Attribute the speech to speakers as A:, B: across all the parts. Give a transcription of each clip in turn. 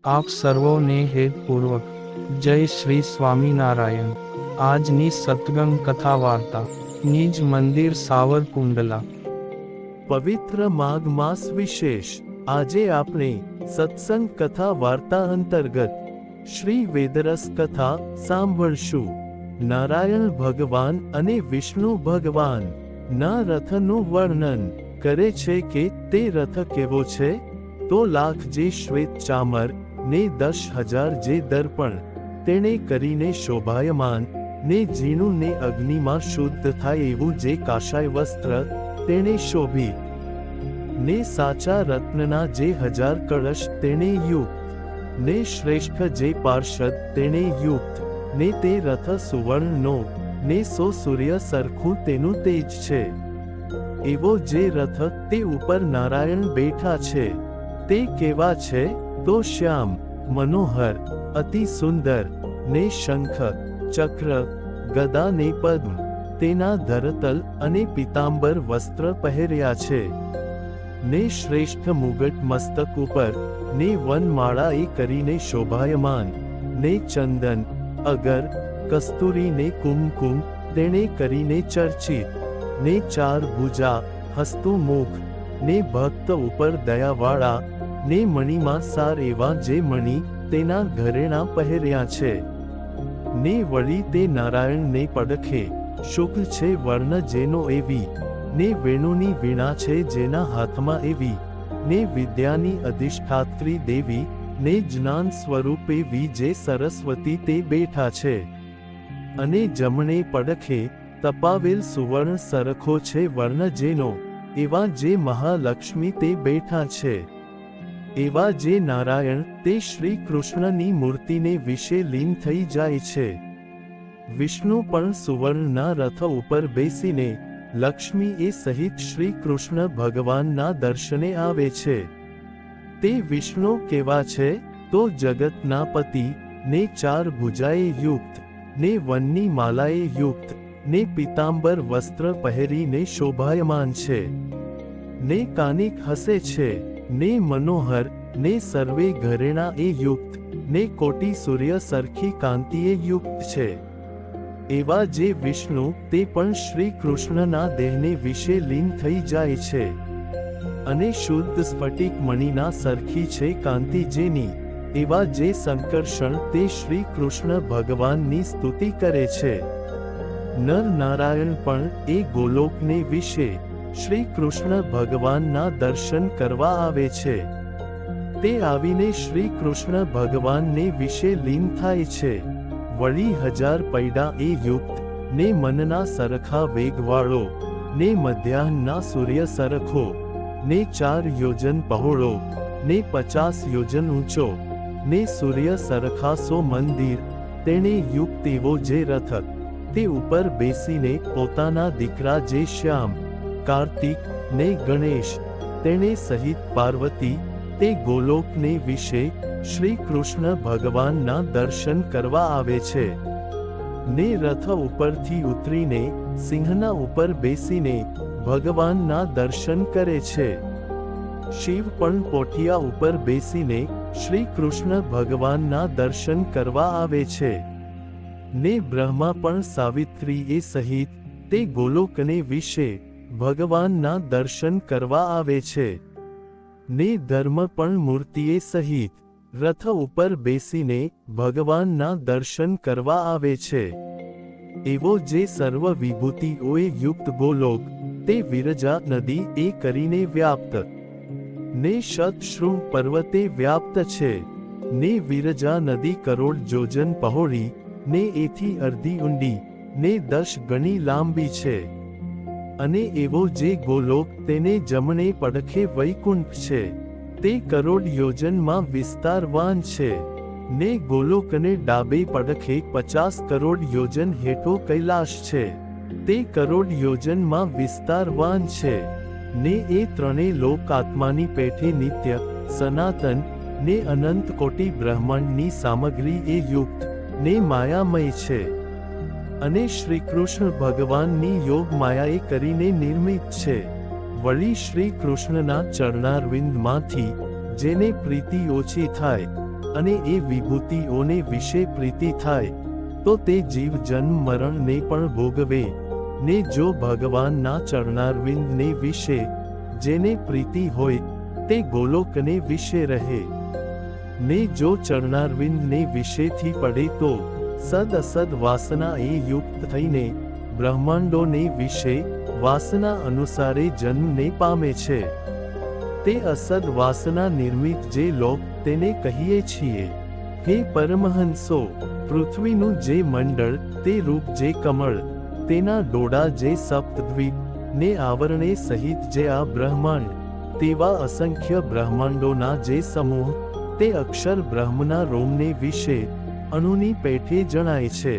A: આપ સર્વોને હેતપૂર્વક જય શ્રી સ્વામિનારાયણ। આજની સત્સંગ કથા વાર્તા નિજ મંદિર સાવરકુંડલા।
B: પવિત્ર માઘ માસ વિશેષ। આજે આપણે સત્સંગ કથા વાર્તા અંતર્ગત શ્રી વેદરસ કથા સાંભળશું। નારાયણ ભગવાન અને વિષ્ણુ ભગવાન ના રથનું વર્ણન કરે છે કે તે રથ કેવો છે? તો લાખ જે શ્વેત ચામર ને 10,000 જે દર્પણ તેણે કરીને શોભાયમાન ને ઝીણું ને અગ્નિમાં શુદ્ધ થાય એવું જે કાશાય વસ્ત્ર તેણે શોભિત ને સાચા રત્નના જે 1000 કળશ તેણે યુક્ત ને શ્રેષ્ઠ જે પાર્ષદ તેણે યુક્ત ને તે રથ સુવર્ણનો ને 100 સૂર્ય સરખું તેનું તેજ છે। એવો જે રથ તે ઉપર નારાયણ બેઠા છે તે કેવા છે? તો શ્યામ મનોહર અતિ સુંદર ને શંખ ચક્ર ગદા ને પદ્મ તેના ધરતલ અને પીતાંબર વસ્ત્ર પહેર્યા છે ને શ્રેષ્ઠ મુગટ મસ્તક ઉપર ને વનમાળા એ કરીને શોભાયમાન ને ચંદન અગર કસ્તુરી ને કુમકુમ તેણે કરીને ચર્ચિત ને 4 ભુજા હસ્તુ મુખ ને ભક્ત ઉપર દયાવાળા ને મણિમાં સાર એવા જે મણિ તેના ઘરેણા પહેર્યા છે ને વળી તે નારાયણને પડખે શુક્લ છે વર્ણ જેનો એવી ને વેણુની વીણા છે જેના હાથમાં એવી ને વિદ્યાની અધિષ્ઠાત્રી દેવી ને જ્ઞાન સ્વરૂપ એવી જે સરસ્વતી તે બેઠા છે અને જમણે પડખે તપાવેલ સુવર્ણ સરખો છે વર્ણ જેનો એવા જે મહાલક્ષ્મી તે બેઠા છે। એવા જે નારાયણ તે શ્રી કૃષ્ણની મૂર્તિને વિશે લીન થઈ જાય છે। વિષ્ણુ પણ સુવર્ણના રથ ઉપર બેસીને લક્ષ્મી એ સહિત શ્રી કૃષ્ણ ભગવાનના દર્શને આવે છે। તે વિષ્ણુ કેવા છે? તો જગતના પતિ ને 4 ભુજાએ યુક્ત ને વનની માલાએ યુક્ત ને પીતાંબર વસ્ત્ર પહેરીને શોભાયમાન છે ને કાનિક હસે છે ને મનોહર ને સર્વે ઘરેણા એ યુક્ત ને કોટી સૂર્ય સરખી કાંતિએ યુક્ત છે। એવા જે વિષ્ણુ તે પણ શ્રી કૃષ્ણના દેહને વિશે લીન થઈ જાય છે અને શુદ્ધ સ્ફટિક મણિના સરખી છે કાંતિ જેની એવા જે સંકર્ષણ તે શ્રી કૃષ્ણ ભગવાનની સ્તુતિ કરે છે। નર નારાયણ પણ એ ગોલોકને વિશે શ્રી કૃષ્ણ ભગવાનના દર્શન કરવા આવે છે। તે આવીને શ્રી કૃષ્ણ ભગવાનને વિશે લીન થાય છે। વળી 1000 પૈડા એ યુક્ત ને મનના સરખા વેગવાળો ને મધ્યાહનના સૂર્ય સરખો ને 4 યોજન પહોળો ને 50 યોજન ઊંચો ને સૂર્ય સરખા 100 મંદિર તેણે યુક્ત એવો જે રથ તે ઉપર બેસીને પોતાના દીકરા જે શ્યામ કાર્તિક ને ગણેશ તેણે સહિત પાર્વતી તે ગોલોકને વિશે શ્રી કૃષ્ણ ભગવાનના દર્શન કરવા આવે છે ને રથ ઉપરથી ઉતરીને સિંહના ઉપર બેસીને ભગવાનના દર્શન કરે છે। શિવ પણ પોઠિયા ઉપર બેસીને શ્રી કૃષ્ણ ભગવાનના દર્શન કરવા આવે છે ને બ્રહ્મા પણ સાવિત્રી એ સહિત તે ગોલોકને વિશે ભગવાનના દર્શન કરવા આવે છે ને ધર્મ પણ મૂર્તિએ સહિત રથ ઉપર બેસીને ભગવાનના દર્શન કરવા આવે છે। એવો જે સર્વ વિભૂતિઓએ યુક્ત ગોલોક તે વિરજા નદી એ કરીને વ્યાપ્ત ને શતશૃંગ પર્વતે વ્યાપ્ત છે ને વિરજા નદી કરોડ જોજન પહોળી ને એથી અડધી ઊંડી ને 10 ગણી લાંબી છે। અને એવો જે ગોલોક તેને જમણે પડખે વૈકુંઠ છે તે કરોડ યોજનમાં વિસ્તારવાન છે ને ગોલોકને ડાબે પડખે 50 કરોડ યોજન હેઠો કૈલાશ છે તે કરોડ યોજનમાં વિસ્તારવાન છે ને એ ત્રણેય લોક આત્માની પેઠે નિત્ય સનાતન ને અનંત કોટી બ્રહ્માંડની સામગ્રી એ યુક્ત ને માયામય છે અને શ્રી કૃષ્ણ ભગવાનની યોગ માયાએ કરીને નિર્મિત છે। વળી શ્રી કૃષ્ણના ચરણારવિંદમાંથી જેને પ્રીતિ ઓછી થાય અને એ વિભૂતિઓને વિશે પ્રીતિ થાય તો તે જીવ જન્મ મરણને પણ ભોગવે, ને જો ભગવાનના ચરણારવિંદને વિશે જેને પ્રીતિ હોય તે ગોલોકને વિશે રહે, ને જો ચરણારવિંદને વિશેથી પડે તો સદ અસદ વાસના એ યુક્ત થઈને બ્રહ્માંડોને વિશે વાસના અનુસારે જન્મને પામે છે. તે અસદ વાસના નિર્મિત જે લોક તેને કહીએ છીએ. હે પરમહંસો, પૃથ્વીનું જે મંડળ, તે રૂપ જે કમળ, તેના ડોળા જે સપ્તદ્વીપ, ને આવરણે સહિત જે આ બ્રહ્માંડ, તેવા અસંખ્ય બ્રહ્માંડોના જે સમૂહ, તે અક્ષર બ્રહ્મના રોમને વિશે અણુની પેઠે જણાય છે.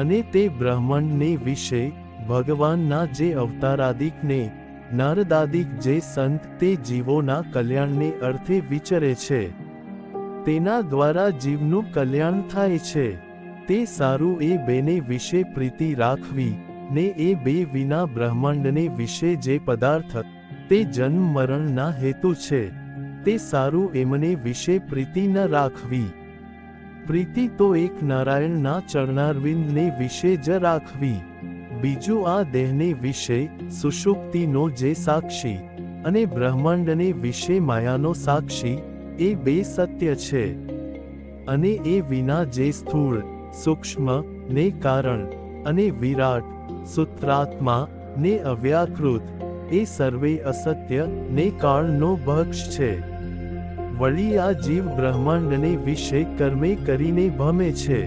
B: અને તે બ્રહ્માંડને વિશે ભગવાનના જે અવતારાદિકને નારદાદિક જે સંત તે જીવોના કલ્યાણને અર્થે વિચરે છે, તેના દ્વારા જીવનું કલ્યાણ થાય છે. તે સારું એ બેને વિશે પ્રીતિ રાખવી, ને એ બે વિના બ્રહ્માંડને વિશે જે પદાર્થ તે જન્મ મરણના હેતુ છે, તે સારું એમને વિશે પ્રીતિ ન રાખવી. પ્રીતિ તો એક નારાયણના ચરણારવિંદને વિશે જ રાખવી. બીજું આ દેહને વિશે સુષુપ્તિનો જે સાક્ષી અને બ્રહ્માંડને વિશે માયાનો સાક્ષી, એ બે સત્ય છે. અને એ વિના જે સ્થૂળ, સૂક્ષ્મ ને કારણ અને વિરાટ, સૂત્રાત્મા ને અવ્યાકૃત, એ સર્વે અસત્ય ને કાળનો ભક્ષ છે. વળી આ જીવ બ્રહ્માંડને વિશે કર્મે કરીને ભમે છે.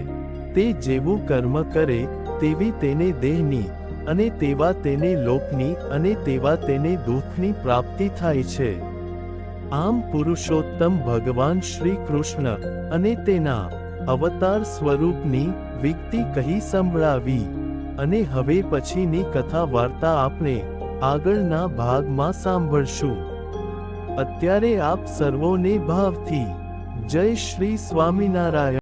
B: તે જેવું કર્મ કરે તેવી તેને દેહની, અને તેવા તેને લોકની, અને તેવા તેને દુઃખની પ્રાપ્તિ થાય છે. આમ પુરુષોત્તમ ભગવાન શ્રી કૃષ્ણ અને તેના અવતાર સ્વરૂપની વિગતિ કહી સંભળાવી. અને હવે પછીની કથા વાર્તા આપણે આગળના ભાગમાં સાંભળશું. અત્યારે આપ સર્વોને ભાવથી જય શ્રી સ્વામિનારાયણ.